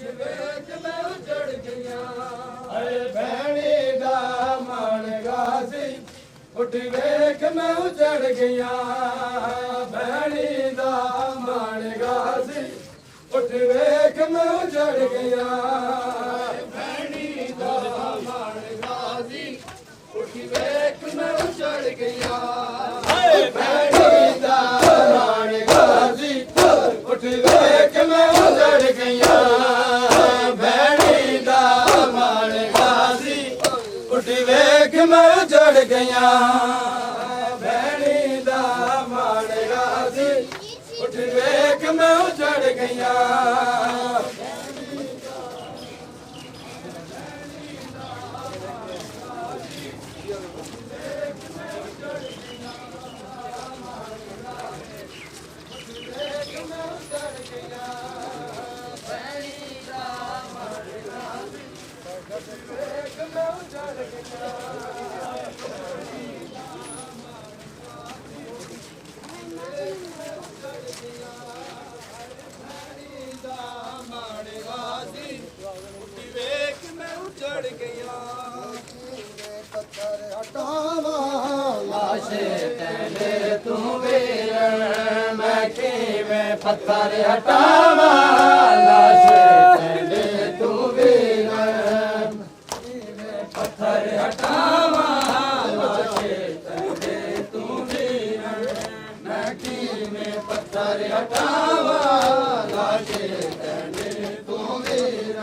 ਵੇਖ ਮੈਂ ਉਜੜ ਗਈਆਂ ਹਾਏ ਭੈਣੀ ਦਾ ਮਨ ਗਾਸੀ ਉੱਠ ਵੇਖ ਮੈਂ ਉਜੜ ਗਈਆਂ ਭੈਣੀ ਦਾ ਮਨ ਗਾਸੀ ਉੱਠ ਵੇਖ ਮੈਂ ਉਜੜ ਗਈਆਂ ਭੈਣੀ ਦਾ ਮਨ ਗਾਜ਼ੀ ਉੱਠ ਵੇਖ ਮੈਂ ਉਜੜ ਗਈਆਂ ਹਾਏ ਭੈਣੀ ਦਾ ਮਨ ਗਾਸੀ ਉੱਠ ਵੇਖ ਮੈਂ ਉਜੜ ਗਈਆਂ ਭੈਣੀ ਦਾ ਮਨ ਗਾਸੀ ਉੱਠ ਵੇਖ ਮੈਂ ਉਜੜ ਗਈਆਂ ਭੈਣੀ ਦਾ ਮਨ ਗਾਸੀ ਉੱਠ ਵੇਖ ਮੈਂ ਉਜੜ ਗਈਆਂ ਵੇਖ ਮੈਂ ਉਜੜ ਗਈਆਂ ਪੱਥਰ ਹਟਾਵਾਂ ਲਾਸ਼ੇ ਤੇਰੇ ਤੂੰ ਵੀਰ ਮੈਂ ਕਿਵੇਂ ਪੱਥਰ ਹਟਾਵਾਂ ਲਾਸ਼ੇ ਤੇਰੇ ਤੂੰ ਵੀਰ ਕਿਵੇਂ ਪੱਥਰ ਹਟਾਵਾਂ ਲਾਸ਼ੇ ਤੇਰੇ ਤੂੰ ਵੀਰ ਮੈਂ ਕਿਵੇਂ ਪੱਥਰ ਹਟਾਵਾਂ ਲਾਸ਼ੇ ਤੇਰੇ ਤੂੰ ਵੀਰ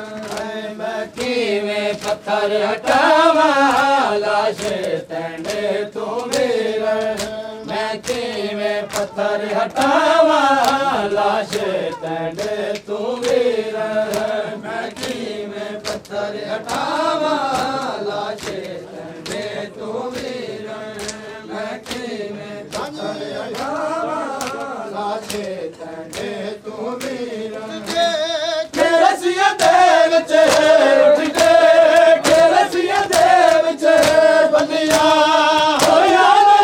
ਮੈਂ ਕਿਵੇਂ ਪੱਥਰ ਹਟਾਵਾਂ ਲਾਸ਼ੇ ਤੈਨੇ ਤੂੰ ਵੀਰ ਮੈਂ ਕਿਵੇਂ ਪੱਥਰ ਹਟਾਵਾਂ ਲਾਸ਼ੇ ਤੈਨੇ ਤੂੰ ਵੀਰ ਮੈਂ ਕਿਵੇਂ ਪੱਥਰ ਹਟਾਵਾਂ ਲਾਸ਼ੇ ਤੈਨੇ ਤੂੰ ਵੀਰ ਮੈਂ ਕਿਵੇਂ ਪੱਥਰ ਹਟਾਵਾਂ ਲਾਸ਼ੇ ਤੈਨੇ ਤੂੰ ਵੀਰ ਰਸੀਆਂ ਦੇ ਵਿੱਚ ਉੱਠ ਕੇ ਰਸੀਆਂ ਦੇ ਵਿੱਚ ਬੰਦੀਆਂ ਹੋਈਆਂ ਨੇ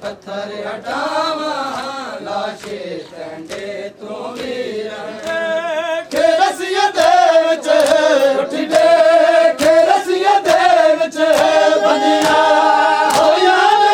ਪੱਥਰ ਹਟਾਵਾਂ ਲਾਸ਼ੇ ਤੈਨੇ ਤੂੰ ਵੀਰ ਕੇ ਰਸੀਆਂ ਦੇ ਵਿੱਚ ਉੱਠ ਕੇ ਰਸੀਆਂ ਦੇ ਵਿੱਚ ਬੰਦੀਆਂ ਹੋਈਆਂ ਨੇ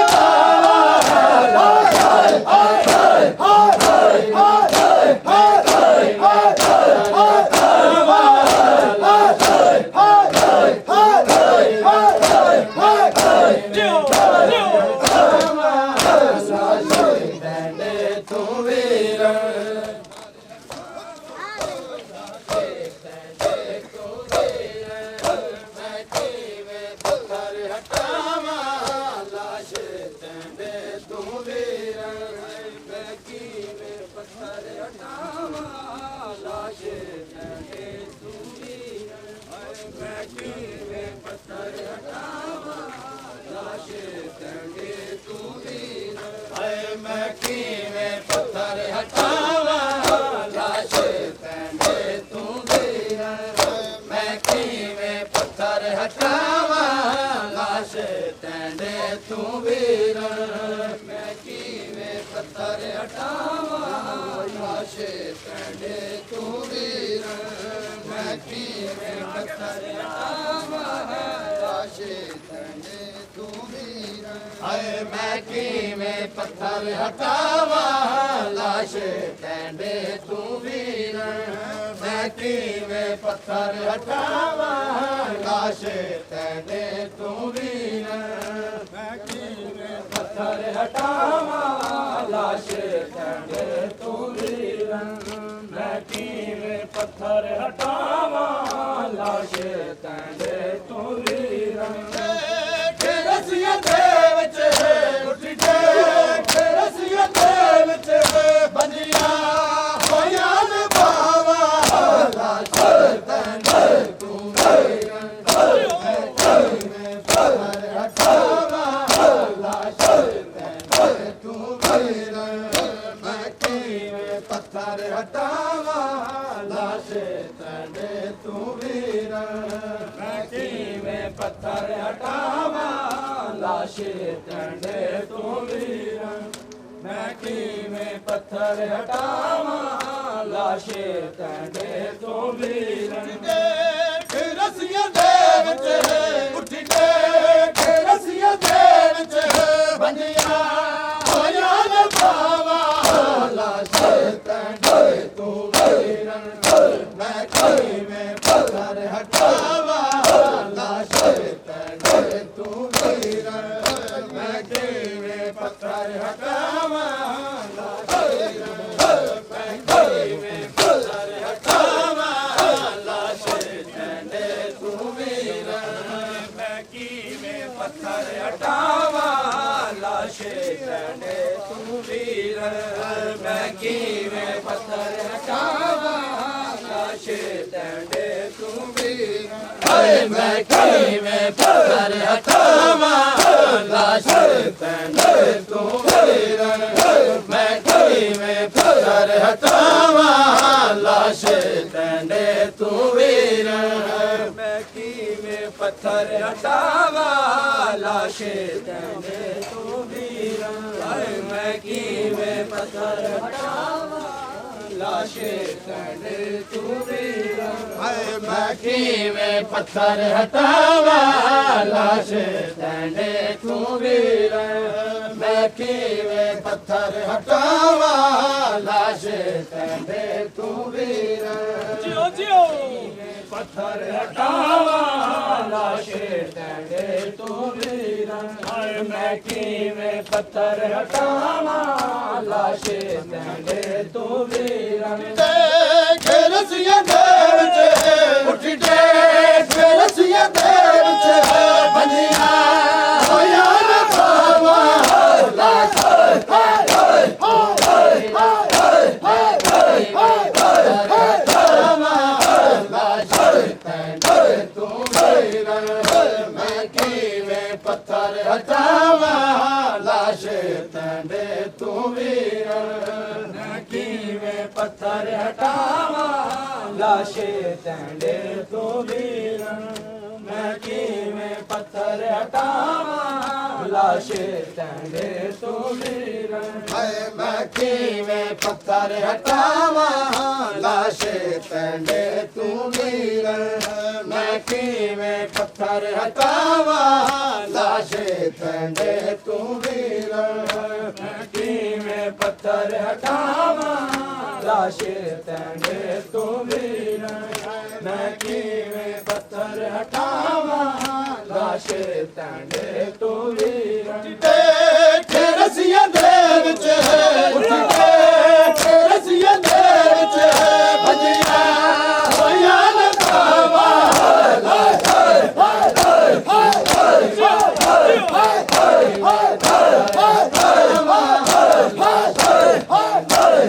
ਮੈਂ ਕਿਵੇਂ ਪੱਥਰ ਹਟਾਵਾਂ ਲਾਸ਼ੇ ਤੈਨੇ ਤੂੰ ਵੀਰ ਮੈਂ ਕਿਵੇਂ ਪੱਥਰ ਹਟਾਵਾਂ ਲਾਸ਼ੇ ਤੈਨੇ ਤੂੰ ਵੀਰ ਮੈਂ ਕਿਵੇਂ ਪੱਥਰ ਹਟਾਵਾਂ ਲਾਸ਼ੇ ਤੈਨੇ ਤੂੰ ਵੀਰ ਮੈਂ ਕਿਵੇਂ ਪੱਥਰ ਹਟਾਵਾਂ ਲਾਸ਼ੇ ਤੈਨੇ ਤੂੰ ਵੀਰ ਹਾਏ ਮੈਂ ਕਿਵੇਂ ਪੱਥਰ ਹਟਾਵਾਂ ਲਾਸ਼ੇ ਤੈਨੇ ਤੂੰ ਵੀਰ ਮੈਂ ਕਿਵੇਂ ਪੱਥਰ ਹਟਾਵਾਂ ਲਾਸ਼ੇ ਤੈਨੇ ਤੂੰ ਵੀਰ ਮੈਂ ਕਿਵੇਂ ਪੱਥਰ ਹਟਾਵਾਂ ਲਾਸ਼ੇ ਤੈਨੇ ਤੂੰ ਵੀਰ ਮੈਂ ਕਿਵੇਂ ਪੱਥਰ ਹਟਾਵਾਂ ਲਾਸ਼ੇ ਤੈਨੇ ਤੂੰ ਵੀਰ ਰਸੀਆਂ ਦੇ ਵਿੱਚ ਉੱਠ ਕੇ ਰਸੀਆਂ ਦੇ ਵਿੱਚ ਬੰਦੀਆਂ ਹੋਈਆਂ ਨੇ ਬਾਵਾ ਲਾਸ਼ੇ ਤੈਨੇ ਤੂੰ ਵੀਰ ਵੀਰ ਮੈਂ ਕਿਵੇਂ ਪੱਥਰ ਹਟਾਵਾਂ ਲਾਸ਼ ਟੰਡੇ ਤੋਂ ਵੀਰ ਮੈਂ ਕਿਵੇਂ ਪੱਥਰ ਹਟਾਵਾਂ ਲਾਸ਼ ਟੰਡੇ ਤੋਂ ਵੀਰ ਰਸੀਆਂ ਦੇ ਵਿੱਚ ਉੱਠ ਕੇ ਰਸੀਆਂ ਦੇ ਵਿੱਚ ਬੰਦੀਆਂ ਹੋਇਆ ਨੇ ਬਾਵਾ ਲਾਸ਼ ਟੰਡੇ ਤੋਂ ਵੀਰ ਮੈਂ ਕਿਵੇਂ ਪੱਥਰ ਹਟਾਵਾਂ ਲਾਸ਼ ਟੰਡੇ ਤੋਂ ਵੀਰ ਮੈਂ ਕਿਵੇਂ ਪੱਥਰ ਹਟਾਵਾਂ ਲਾਸ਼ ਮੈਂ ਕਿਵੇਂ ਪੱਥਰ ਹਟਾਵਾਂ ਲਾਸ਼ ਟੰਡੇ ਤੋਂ ਵੀਰ ਮੈਂ ਕਿਵੇਂ ਪੱਥਰ ਹਟਾਵਾਂ ਲਾਸ਼ ਟੰਡੇ ਤੋਂ ਵੀਰ ਮੈਂ ਕਿਵੇਂ ਪੱਥਰ ਹਟਾਵਾਂ ਲਾਸ਼ ਟੰਡੇ ਤੋਂ ਵੀਰ ਹਾਏ ਮੈਂ ਕਿਵੇਂ ਪੱਥਰ ਹਟਾਵਾਂ ਲਾਸ਼ ਟੰਡੇ ਤੋਂ ਵੀਰ ਮੈਂ ਕਿਵੇਂ ਪੱਥਰ ਹਟਾਵਾਂ ਲਾਸ਼ ਟੰਡੇ ਤੋਂ ਵੀਰ ਮੈਂ ਕਿਵੇਂ ਪੱਥਰ ਹਟਾਵਾਂ ਲਾਸ਼ ਟੰਡੇ ਤੋਂ ਵੀਰ ਹਾਏ ਮੈਂ ਕਿਵੇਂ ਪੱਥਰ ਹਟਾਵਾਂ ਲਾਸ਼ ਟੰਡੇ ਤੋਂ ਵੀਰ ਹਾਏ ਮੈਂ ਕਿਵੇਂ ਪੱਥਰ ਹਟਾਵਾਂ ਲਾਸ਼ ਟੰਡੇ ਤੋਂ ਵੀਰ ਮੈਂ ਕਿਵੇਂ ਪੱਥਰ ਹਟਾਵਾਂ ਲਾਸ਼ ਟੰਡੇ ਤੋਂ ਵੀਰ ਜਿਉ ਜਿਉ ਪੱਥਰ ਹਟਾਵਾਂ ਲਾਸ਼ ਟੰਡੇ ਤੋਂ ਵੀਰ ਹਾਏ ਮੈਂ ਕਿਵੇਂ ਪੱਥਰ ਹਟਾਵਾਂ ਲਾਸ਼ ਟੰਡੇ ਤੋਂ ਵੀਰ ਤੇ ਰਸੀਆਂ ਦੇ ਵਿੱਚ ਉੱਠ ਕੇ ਰਸੀਆਂ ਦੇ ਵਿੱਚ ਬੰਦੀਆਂ ਹੋਇਆ ਨੇ ਬਾਵਾ ਲਾਸ਼ ਮੈਂ ਕਿਵੇਂ ਪੱਥਰ ਹਟਾਵਾਂ ਲਾਸ਼ ਟੰਡੇ ਤੋਂ ਵੀਰ ਮੈਂ ਕਿਵੇਂ ਪੱਥਰ ਹਟਾਵਾਂ ਲਾਸ਼ ਟੰਡੇ ਤੋਂ ਵੀਰ ਮੈਂ ਕਿਵੇਂ ਪੱਥਰ ਹਟਾਵਾਂ ਲਾਸ਼ ਟੰਡੇ ਤੋਂ ਵੀਰ ਹਾਏ ਮੈਂ ਕਿਵੇਂ ਪੱਥਰ ਹਟਾਵਾਂ ਲਾਸ਼ ਟੰਡੇ ਤੋਂ ਵੀਰ ਮੈਂ ਕਿਵੇਂ ਪੱਥਰ ਹਟਾਵਾਂ ਲਾਸ਼ ਟੰਡੇ ਤੋਂ ਵੀਰ ਮੈਂ ਕਿਵੇਂ ਪੱਥਰ ਹਟਾਵਾਂ ਲਾਸ਼ ਟੰਡੇ ਤੋਂ ਵੀਰ ਮੈਂ ਕਿਵੇਂ ਪੱਥਰ ਹਟਾਵਾਂ ਲਾਸ਼ ਟੰਡੇ ਤੋਂ ਵੀਰ ਤੇ ਰਸੀਆਂ ਦੇ ਵਿੱਚ ਉੱਠ ਕੇ ਰਸੀਆਂ ਦੇ ਵਿੱਚ ਭਜਿਆ ਹੋਇਆ ਨੇ ਬਾਵਾ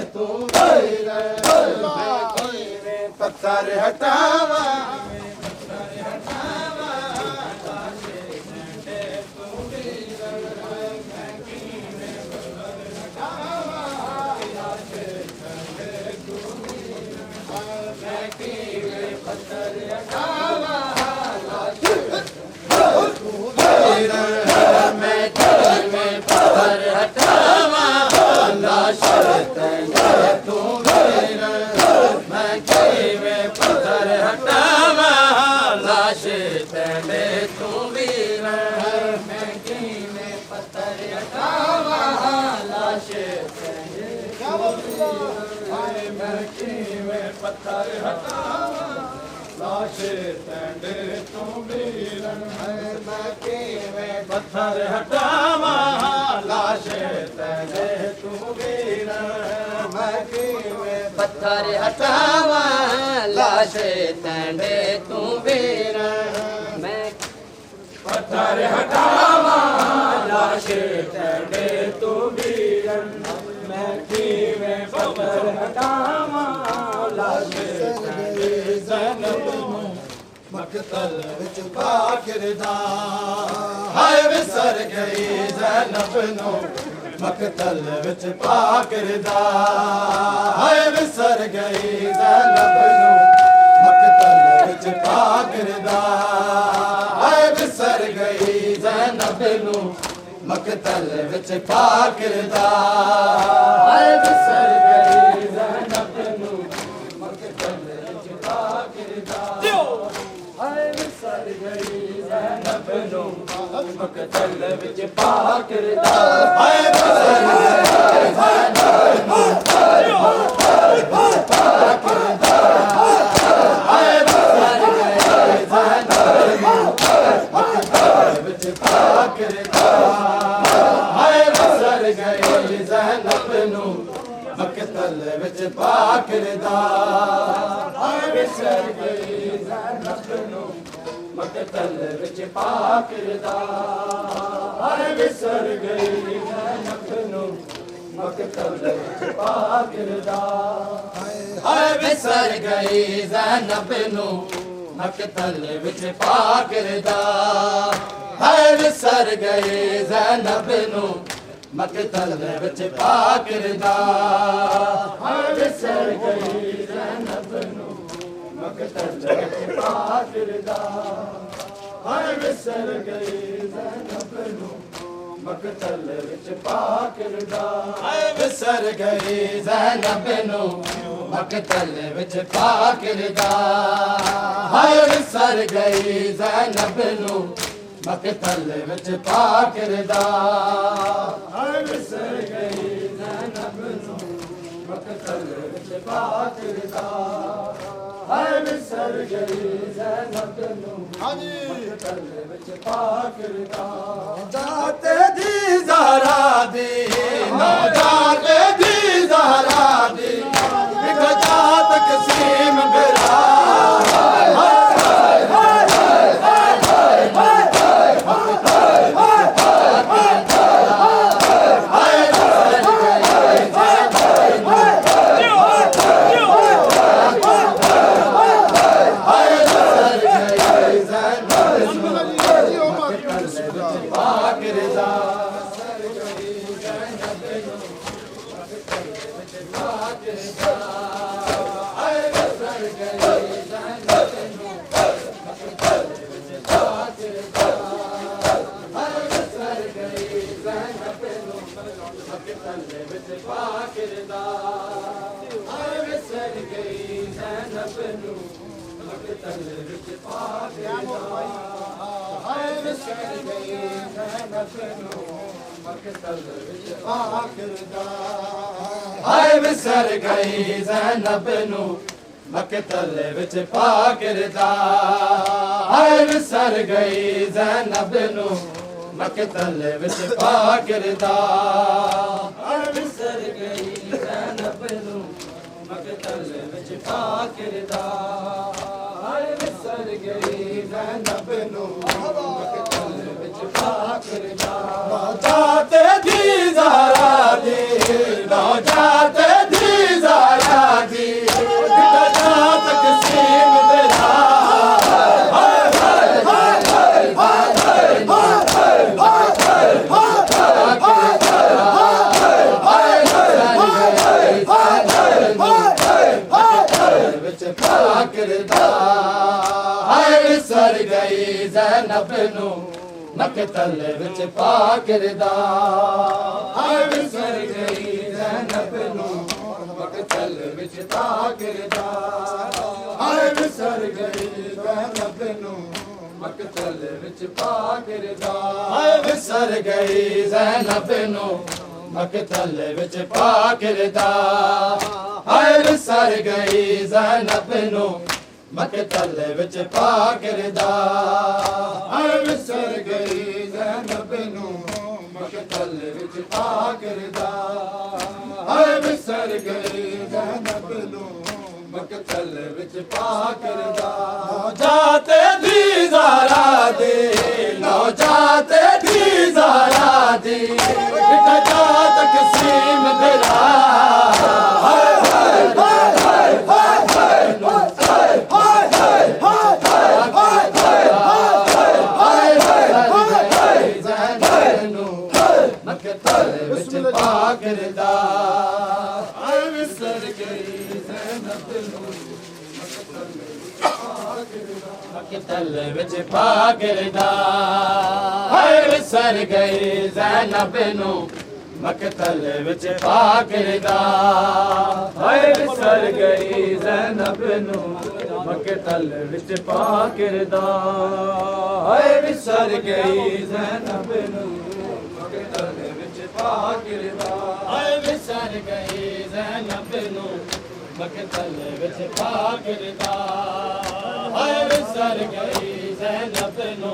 ਤੂੰ ਵੀਰ ਮੈਂ ਕਿਵੇਂ ਪੱਥਰ ਹਟਾਵਾਂ ਮੈਂ ਕਿਵੇਂ ਪੱਥਰ ਹਟਾਵਾਂ ਲਾਸ਼ ਟੰਡੇ ਤੋਂ ਵੀਰ ਮੈਂ ਕਿਵੇਂ ਪੱਥਰ ਹਟਾਵਾਂ ਲਾਸ਼ ਟੰਡੇ ਤੋਂ ਵੀਰ ਮੈਂ ਕਿਵੇਂ ਪੱਥਰ ਹਟਾਵਾਂ ਲਾਸ਼ ਟੰਡੇ ਤੋਂ ਵੀਰ ਮੈਂ ਕਿਵੇਂ ਪੱਥਰ ਹਟਾਵਾਂ ਲਾਸ਼ ਟੰਡੇ ਤੋਂ ਵੀਰ ਮੈਂ ਕਿਵੇਂ ਪੱਥਰ ਹਟਾਵਾਂ ਲਾਸ਼ ਟੰਡੇ ਤੋਂ ਵੀਰ ਮੈਂ ਕਿਵੇਂ ਪੱਥਰ ਹਟਾਵਾਂ ਲਾਸ਼ ਟੰਡੇ ਤੋਂ ਵੀਰ ਮੈਂ ਪੱਥਰ ਹਟਾਵਾਂ ਲਾਸ਼ ਟੰਡੇ ਤੋਂ ਵੀਰ ਮੈਂ ਕਿਵੇਂ ਪੱਥਰ ਹਟਾਵਾਂ ਲਾਸ਼ ਟੰਡੇ ਜ਼ੈਨਬ ਨੂੰ ਮਕਤਲ ਵਿੱਚ ਪਾ ਕਿਰਦਾ ਹਾਏ ਵਿਸਰ ਗਈ ਜ਼ੈਨਬ ਨੂੰ ਮਕਤਲ ਵਿੱਚ ਪਾ ਕਿਰਦਾ ਹਾਏ ਵਿਸਰ ਗਈ ਜ਼ੈਨਬ ਨੂੰ ਮਕਤਲ ਵਿੱਚ पाकरदा हाय विसर गई ज़ैनब नू मकतल विच पाकरदा हाय विसर गई ज़ैनब नू मकतल विच पाकरदा हाय विसर गई ज़ैनब नू मकतल विच पाकरदा हाय विसर गई ज़ैनब नू मकतल विच पाकरदा हाय विसर गई ज़ैनब नू मकतल विच पाकरदा हाय विसर गई ज़ैनब नू मकतल विच पाकरदा हाय विसर गई ज़ैनब नू मकतल विच पाकरदा हाय विसर गई ज़ैनब नू मकतल विच पाकरदा हाय विसर गई ज़ैनब नू मकतल विच पाकरदा हाय विसर गई ज़ैनब नू मकतल विच पाकरदा हाय विसर गई ज़ैनब नू मकतल विच पाकरदा हाय विसर गई ज़ैनब नू मकतल विच पाकरदा हाय विसर गई ज़ैनब नू मकतल विच पाकरदा हाय विसर गई ज़ैनब नू मकतल विच पाकरदा जाते दी ज़हरा दी ना जाते दी ज़हरा दी एक जात कसीम बिरा हाय विसर गई ज़ैनब नू मकतल विच पाकरदा हाय विसर गई ज़ैनब नू मकतल विच पाकरदा हाय विसर गई ज़ैनब नू मकतल विच पाकरदा हाय विसर गई ज़ैनब नू मकतल विच पाकरदा जाते दी ज़हरा दी ना जाते दी ज़हरा दी जात कसीम बिरा हाय हाय हाय हाय हाय हाय पाकरदा हाय विसर गई ज़ैनब नू मकतल विच पाकरदा हाय विसर गई ज़ैनब नू मकतल विच पाकरदा हाय विसर गई ज़ैनब नू मकतल विच पाकरदा हाय विसर गई ज़ैनब नू मकतल विच पाकरदा हाय विसर गई ज़ैनब नू मकतल विच पाकरदा हाय विसर गई ज़ैनब नू मकतल विच पाकरदा हाय विसर गई ज़ैनब नू मकतल विच पाकरदा जाते दी ज़हरा दी ना जाते दी ज़हरा दी एक जात कसीम बिरा हाय हाय हाय हाय हाय पाकरदा हाय विसर गई ज़ैनब नू मकतल विच पाकरदा मकतल विच पाकिरदा हाय विसर गई ज़ैनब नू मकतल विच पाकिरदा हाय विसर गई ज़ैनब नू मकतल विच पाकिरदा हाय विसर गई ज़ैनब नू मकतल विच पाकिरदा हाय विसर गई ज़ैनब नू मकतल विच पाकिरदा हाय विसर गई ज़ैनब नू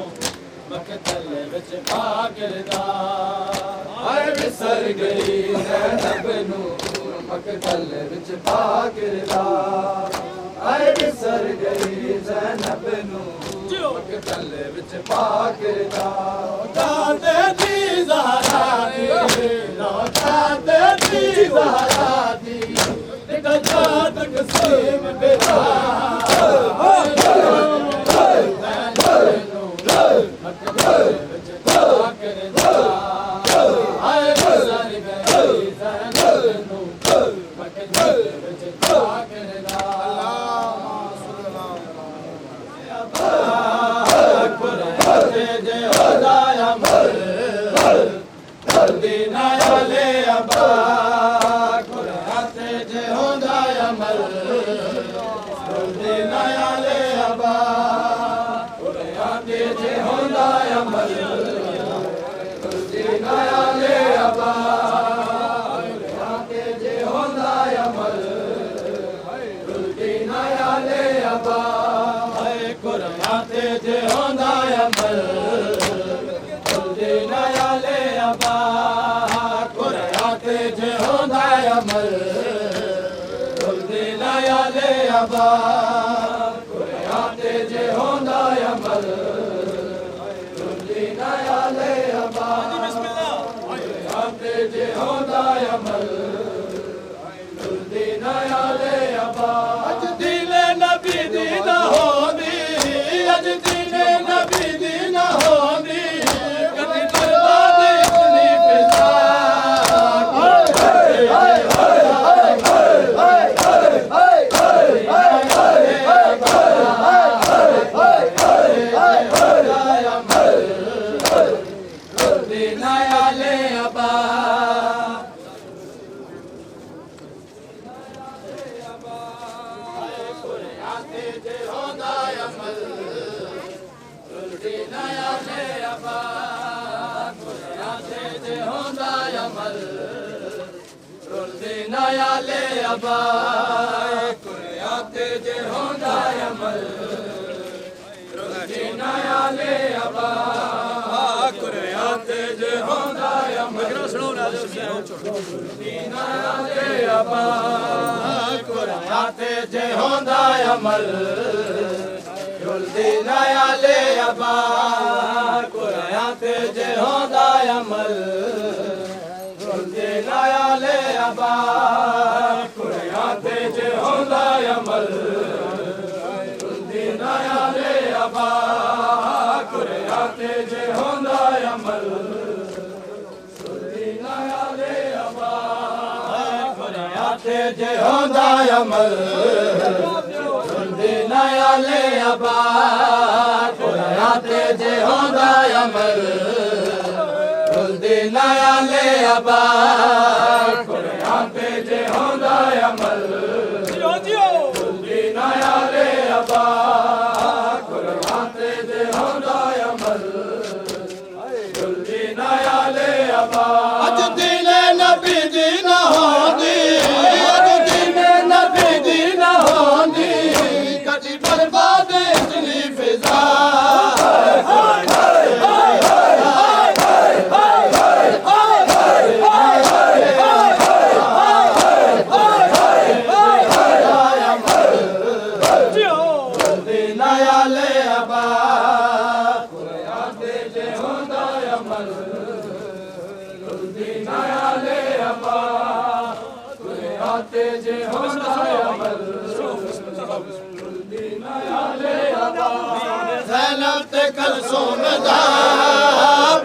मकतल विच पाकिरदा हाय विसर गई ज़ैनब नू मकतल विच पाकिरदा हाय विसर गई ज़ैनब नू मकतल विच पाकिरदा दादे दी ज़हरा दी दादे दी ज़हरा दी निकलत कसीम बेरा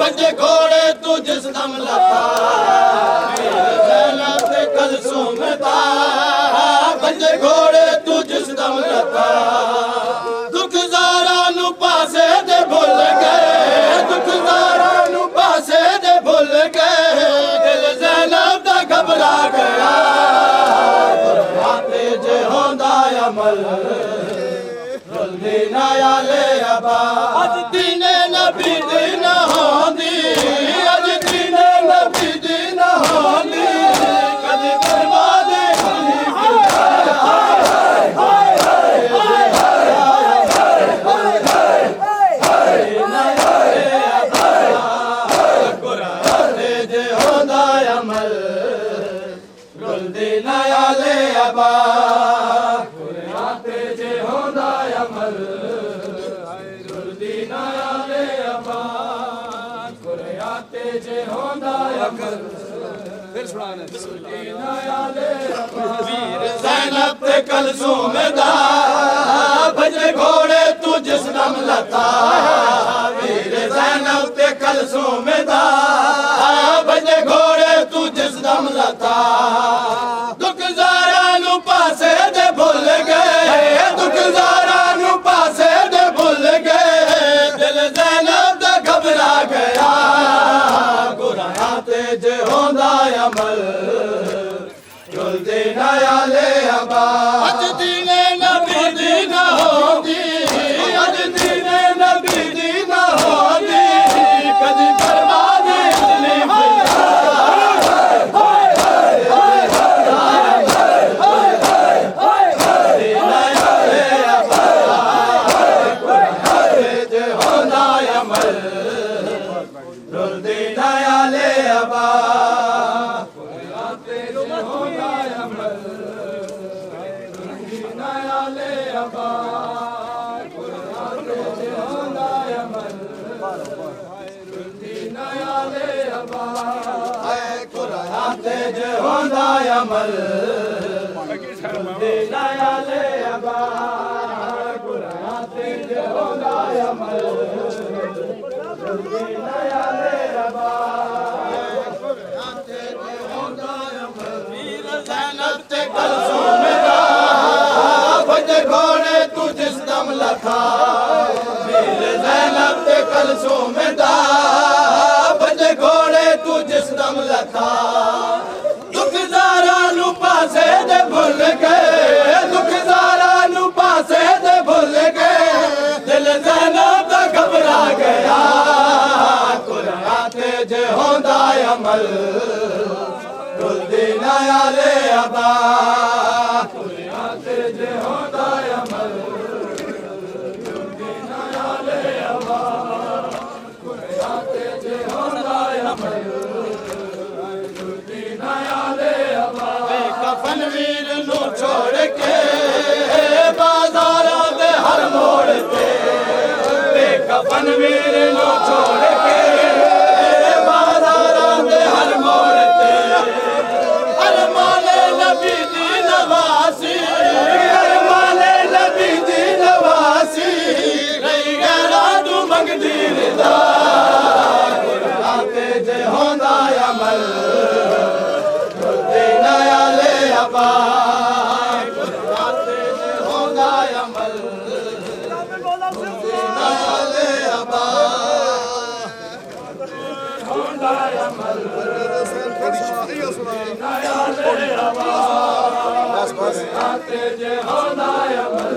बंजे घोड़े तू जिस दम लता कल सोमता बंजे घोड़े तू जिस दम लता दुख ज़ारा नु दीने नबी दी ना होंदी अज दीने नबी दी ना होंदी कदी बर्बाद जे होंदा अमल रुलदी नया ले अबा जे होंदा अमल रुलदी नया ले अबा कुरयाते जे होंदा अमल फिर सुनाने रुलदी नया ले अबा वीर ज़ैनब ते कलसूम दा भजे घोड़े तू जिस दम लता वीर ज़ैनब ते कलसूम दा भजे घोड़े तू जिस दम लता दुख ज़ारा नू पासे दे भुल गए दुख ज़ारा नू पासे दे भुल गए दिल ज़ैनब दा घबरा गया गुरां ते जे होंदा अमल जुलदी नया ले अबा अज दीने नबी दी ना होंदी अज दीने नबी दी ना होंदी कदी बर्बाद इतनी जे होंदा अमल जुलदी नया ले अबा नया ले अबा कुरयाते जे होंदा अमल रुलदी नया ले अबा कुराते जे होंदा अमल जुलदी नया ले अबा कुरयाते जे होंदा अमल रुलदी नया ले अबा वीर ज़ैनब ते कलसूम दा भजे घोड़े तू जिस दम लथा वीर ज़ैनब ते कलसूम दा भजे घोड़े तू जिस दम लथा दुख ज़ारा नू पासे दे भुल गए दुख ज़ारा नू पासे दे भुल गए दिल ज़ैनब दा घबरा गया कुराते जे होंदा अमल रुलदी नया ले अबा कुरयाते जे होंदा अमल रुलदी नया ले अबा कुरयाते जे होंदा अमल रुलदी नया ले अबा कफन वीर नू छोड़ के बाजारां दे हर मोड़ ते कफन वीर नू छोड़ के बाजारां दे हर मोड़ ते अरमाने नबी दी नवासी अरमाने नबी दी नवासी रही गैरा तू मंगदी रिदा कुराते जे होंदा अमल रुलदी नया ले अबा कुराते जे होंदा अमल रुलदी नया ले अबा होंदा अमल नया ले अबा कुरयाते जे होंदा अमल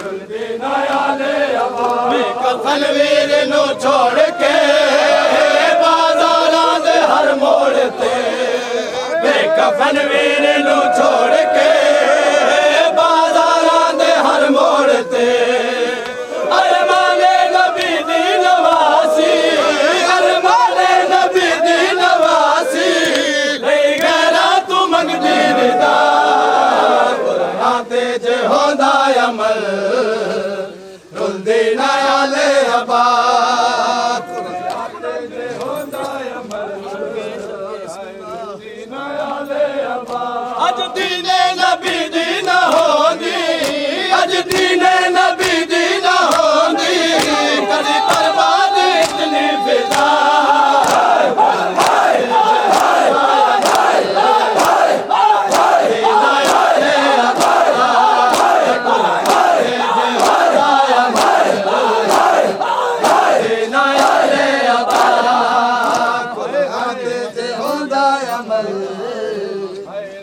रुलदी नया ले अबा कफन वीर नू छोड़ के बाजारां दे हर मोड़ ते कफन वीर नू छोड़ के बाजारां दे हर मोड़ ते अरमाने नबी दी नवासी अरमाने नबी दी नवासी रही गैरा तू मंगदी रिदा कुराते जे होंदा अमल रुलदी नया ले अबा कुरयाते जे होंदा अमल रुलदी नया ले अबा अज दीने नबी दी ना होंदी अज दीने नबी दी ना होंदी कदी बर्बाद इतनी फिदा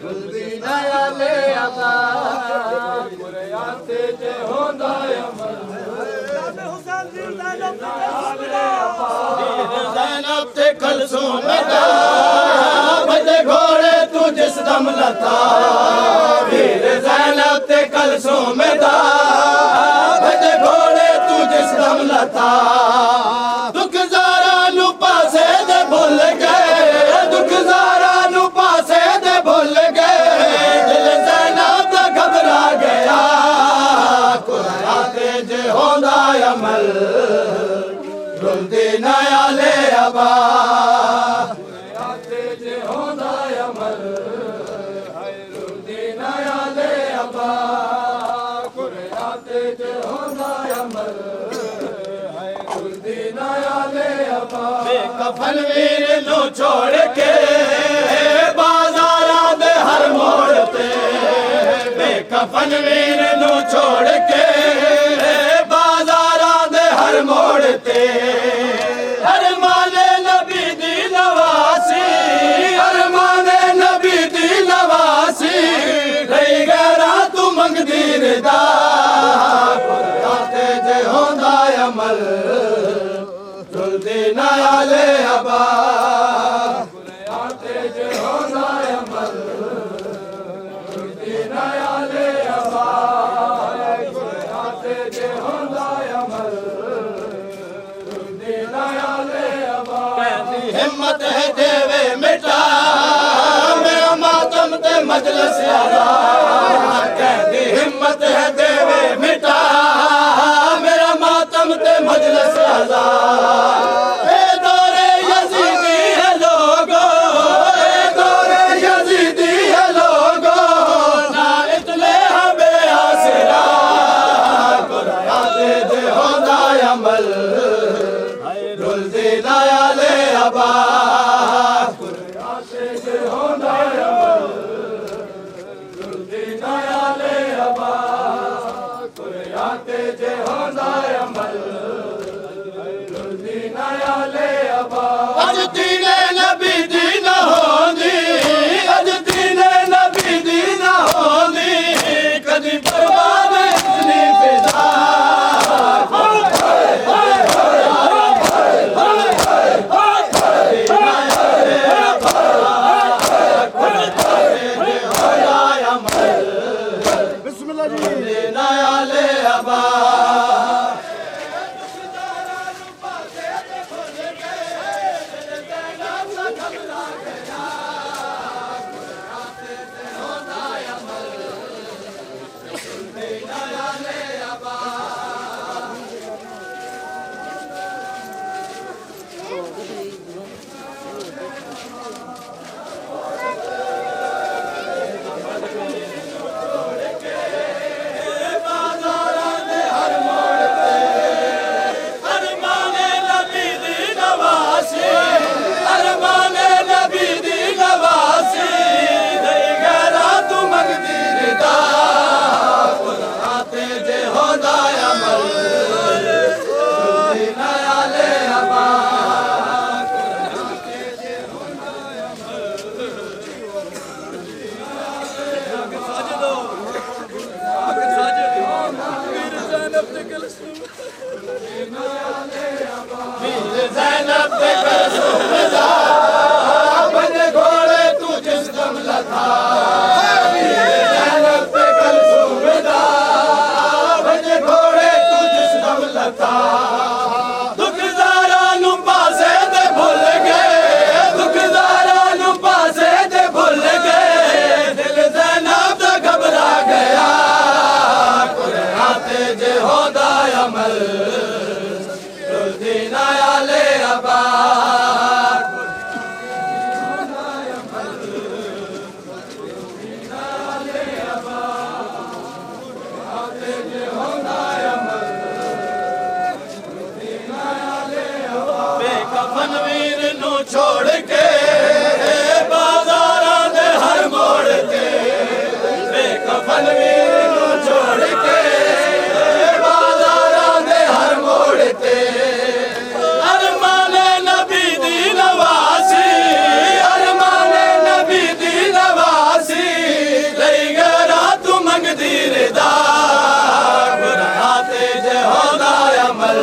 रुलदी नया ले अबा ज़ैनब ते कलसूम दा भजे घोड़े तू जिस दम लता वीर ज़ैनब ते कलसूम दा भजे घोड़े तू जिस दम लता दुख ज़ारा नू पासे दे भुल गए दुख ज़ारा नू पासे दे भुल गए दिल ज़ैनब दा घबरा गया कुरान ते जे होंदा अमल रुलदी नयाले अबा जे होंदा अमल रुलदी नयाले अबा कुराते जे होंदा अमल रुलदी नयाले अबा बेकफन वीर नू छोड़ के बाजारां दे हर मोड़ ते बेकफन वीर नू छोड़ के बाजारां दे हर मोड़ ते हर माने नबी दी नवासी हर माने नबी दी नवासी रही गैरा तू मंगदी रिदा कुराते जे होंदा अमल रुलदी नयाले अबा कुराते जे होंदा अमल रुलदी नयाले अबा कुराते जे होंदा अमल रुलदी नयाले अबा हिम्मत है देवे मिटा मेरा मातम ते मजलिस आजा कहती हिम्मत है देवे मिटा मेरा मातम ते मजलिस आजा ए दौरे यजीदी है लोगो ए दौरे यजीदी है लोगो ना इतने हमें आसरा कुराते जे होंदा अमल रुलदी नयाले अबा कुराते जे होंदा अमल रुलदी नयाले अबा कुराते जे होंदा अमल रुलदी नयाले अबा अज दीने नबी दी न होंदी अज दीने नबी दी न होंदी कदी बर्बाद इतनी फिदा नयाले अबा अरमाने नबी दी नवासी अरमाने नबी दी नवासी दई गैरा तू मंगदी रिदा कुराते जे होंदा अमल रुलदी नयाले अबा कुराते जे होंदा वीर ज़ैनब ते कलसूम दा भजे घोड़े तू जिस दम लता वीर ज़ैनब ते कलसूम दा भजे घोड़े तू जिस दम लता दुख ज़ारा नू पासे दे भुल गए दुख ज़ारा नू पासे दे भुल गए दिल ज़ैनब दा घबरा गया कुराते जे होंदा अमल रुलदी नयाले अबा बेकफन वीर नू छोड़ के बाजारां दे हर मोड़ ते बेकफन वीर नू छोड़ के बाजारां दे हर मोड़ ते अरमाने नबी दी नवासी अरमाने नबी दी नवासी लई गैरा तू मंगदी रिदा कुराते जे होंदा अमल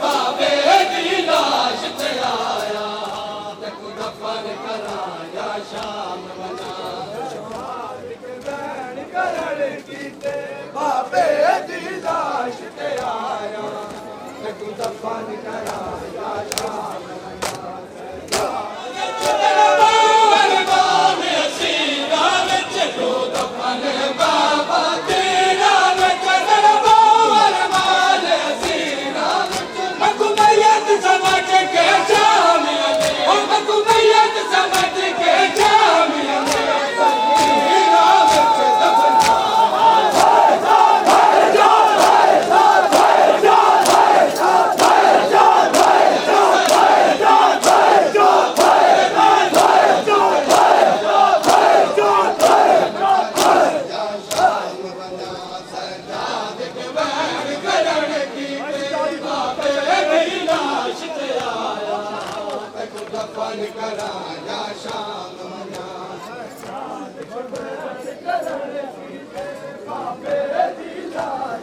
बाबे ਦਫਨ ਕਰਾਂ ਜਾਂ ਸ਼ਾਮ ਬਾਬੇ ਦੀ ਲਾਜ